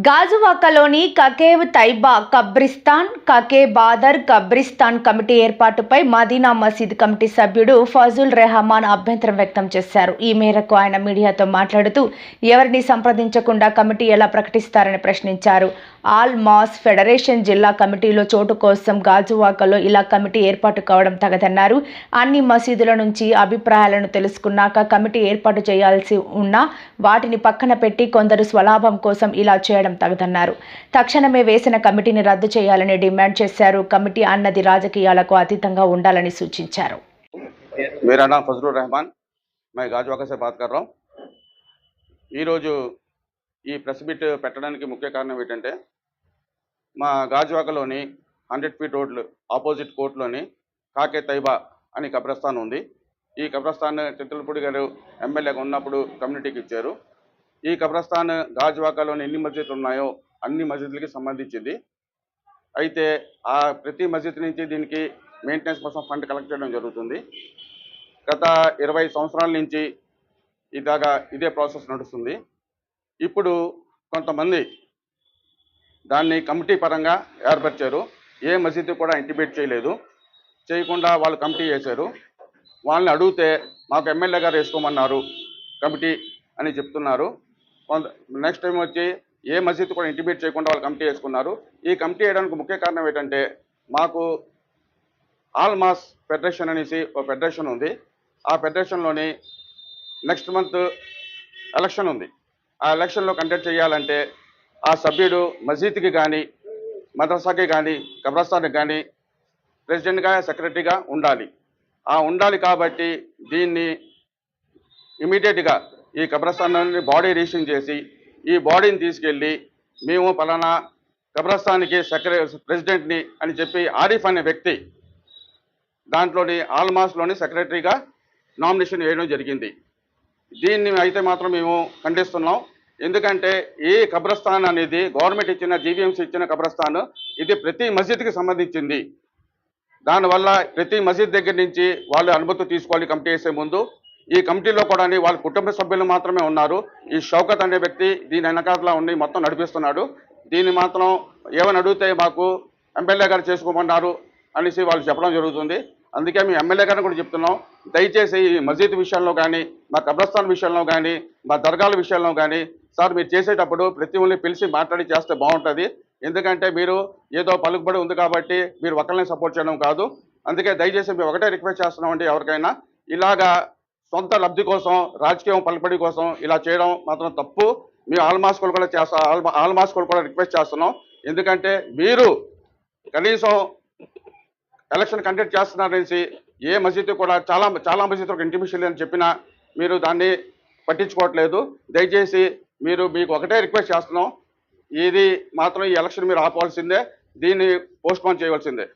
గాజువాకలోని కకేవ్ Taiba కబ్రిస్తాన్, కకే bother కబ్రిస్తాన్ committee ఏర్పాటుపై మదీనా మసీద్ committee సభ్యుడు ఫజుల్ రెహమాన్ అభ్యంతరం వ్యక్తం చేశారు. ఈ మేరకు ఆయన మీడియాతో మాట్లాడుతూ ఎవరిని సంప్రదించకుండా కమిటీ ఎలా ప్రకటిస్తారని ప్రశ్నించారు. ఆల్ మాస్ ఫెడరేషన్ జిల్లా కమిటీలో చోటు కోసం గాజువాకలో ఇలా కమిటీ ఏర్పాటు కావడం తగదన్నారు. అన్ని మసీదుల నుంచి అభిప్రాయాలను తెలుసుకున్నాక కమిటీ ఏర్పాటు చేయాల్సి ఉన్నా వాటిని పక్కన పెట్టి కొందరు స్వలాభం కోసం ఇలా చేయడం తగదన్నారు. తక్షణమే వేసిన కమిటీని రద్దు చేయాలని డిమాండ్ చేశారు. కమిటీ అన్నది రాజకీయాలకు అతీతంగా ఉండాలని సూచించారు. मेरा नाम फजलुर रहमान, मैं गाजुवाका से बात कर रहा हूँ. ఈరోజు ఈ ప్రెస్ మీట్ పెట్టడానికి ముఖ్య కారణం ఏంటంటే మా గాజువాకలోని 100 ఫీట్ రోడ్లు ఆపోజిట్ కోర్టులోని కాకే తైబా అని కబ్రస్థాన్ ఉంది. ఈ కబ్రస్థాన్ చిత్తలపూడి గారు ఎమ్మెల్యేగా ఉన్నప్పుడు కమ్యూనిటీకి ఇచ్చారు. ఈ కబ్రస్థాన్ గాజువాకలోని ఎన్ని మసీదులు ఉన్నాయో అన్ని మసీదులకి సంబంధించింది. అయితే ఆ ప్రతి మసీద్ నుంచి దీనికి మెయింటెనెన్స్ కోసం ఫండ్ కలెక్ట్ చేయడం జరుగుతుంది. గత 20 సంవత్సరాల నుంచి ఇదే ప్రాసెస్ నడుస్తుంది. ఇప్పుడు కొంతమంది దాన్ని కమిటీ పరంగా ఏర్పరిచారు. ఏ మసీదు కూడా ఇంటిమేట్ చేయకుండా వాళ్ళు కమిటీ చేశారు. వాళ్ళని అడిగితే మాకు ఎమ్మెల్యే గారు వేసుకోమన్నారు కమిటీ అని చెప్తున్నారు. నెక్స్ట్ టైం వచ్చి ఏ మసీదు కూడా ఇంటిమేట్ చేయకుండా వాళ్ళు కమిటీ వేసుకున్నారు. ఈ కమిటీ వేయడానికి ముఖ్య కారణం ఏంటంటే మాకు ఆల్ మాస్ ఫెడరేషన్ అనేసి ఒక ఫెడరేషన్ ఉంది. ఆ ఫెడరేషన్లోని నెక్స్ట్ మంత్ ఎలక్షన్ ఉంది. ఆ ఎలక్షన్లో కండక్ట్ చేయాలంటే ఆ సభ్యుడు మసీద్కి కానీ మదర్సాకి కానీ కబ్రస్థాన్కి కానీ ప్రెసిడెంట్గా సెక్రటరీగా ఉండాలి కాబట్టి దీన్ని ఇమీడియట్గా ఈ కబ్రస్థానాన్ని బాడీ రిజిస్ట్రేషన్ చేసి ఈ బాడీని తీసుకెళ్ళి మేము పలానా కబ్రస్థాన్కి ప్రెసిడెంట్ని అని చెప్పి ఆరిఫ్ అనే వ్యక్తి దాంట్లోని ఆల్మాస్లోని సెక్రటరీగా నామినేషన్ వేయడం జరిగింది. దీన్ని అయితే మాత్రం మేము ఖండిస్తున్నాం. ఎందుకంటే ఈ కబ్రస్థాన్ అనేది గవర్నమెంట్ ఇచ్చిన జీవీఎంసీ ఇచ్చిన కబ్రస్థాన్, ఇది ప్రతి మసీద్కి సంబంధించింది. దానివల్ల ప్రతి మసీద్ దగ్గర నుంచి వాళ్ళు అనుమతి తీసుకోవాలి కమిటీ వేసే ముందు. ఈ కమిటీలో కూడా వాళ్ళ కుటుంబ సభ్యులు మాత్రమే ఉన్నారు. ఈ షౌకత్ అనే వ్యక్తి దీని వెనకాతలా ఉండి మొత్తం నడిపిస్తున్నాడు. దీన్ని మాత్రం ఏమని అడిగితే మాకు ఎమ్మెల్యే గారు చేసుకోమన్నారు అనేసి వాళ్ళు చెప్పడం జరుగుతుంది. అందుకే మేము ఎమ్మెల్యే గారిని కూడా చెప్తున్నాం, దయచేసి ఈ మసీద్ విషయంలో కానీ మా కబ్రస్థాన్ విషయంలో కానీ మా దర్గాల విషయంలో కానీ సార్ మీరు చేసేటప్పుడు ప్రతి ఒక్కరిని పిలిచి మాట్లాడి చేస్తే బాగుంటుంది. ఎందుకంటే మీరు ఏదో పలుకుబడి ఉంది కాబట్టి మీరు ఒకరిని సపోర్ట్ చేయడం కాదు. అందుకే దయచేసి మేము ఒకటే రిక్వెస్ట్ చేస్తున్నామండి, ఎవరికైనా ఇలాగా సొంత లబ్ధి కోసం రాజకీయం పలుకుబడి కోసం ఇలా చేయడం మాత్రం తప్పు. మేము ఆల్మాస్కోలు కూడా రిక్వెస్ట్ చేస్తున్నాం. ఎందుకంటే మీరు కనీసం ఎలక్షన్ కండక్ట్ చేస్తున్నారనేసి ఏ మసీదు కూడా చాలా మసీదులకు ఇంటిమేషన్ అని చెప్పినా మీరు దాన్ని పట్టించుకోవట్లేదు. దయచేసి మీకు ఒకటే రిక్వెస్ట్ చేస్తున్నాం, ఇది మాత్రం ఈ ఎలక్షన్ మీరు ఆపవలసిందే, దీన్ని పోస్ట్పోన్ చేయవలసిందే.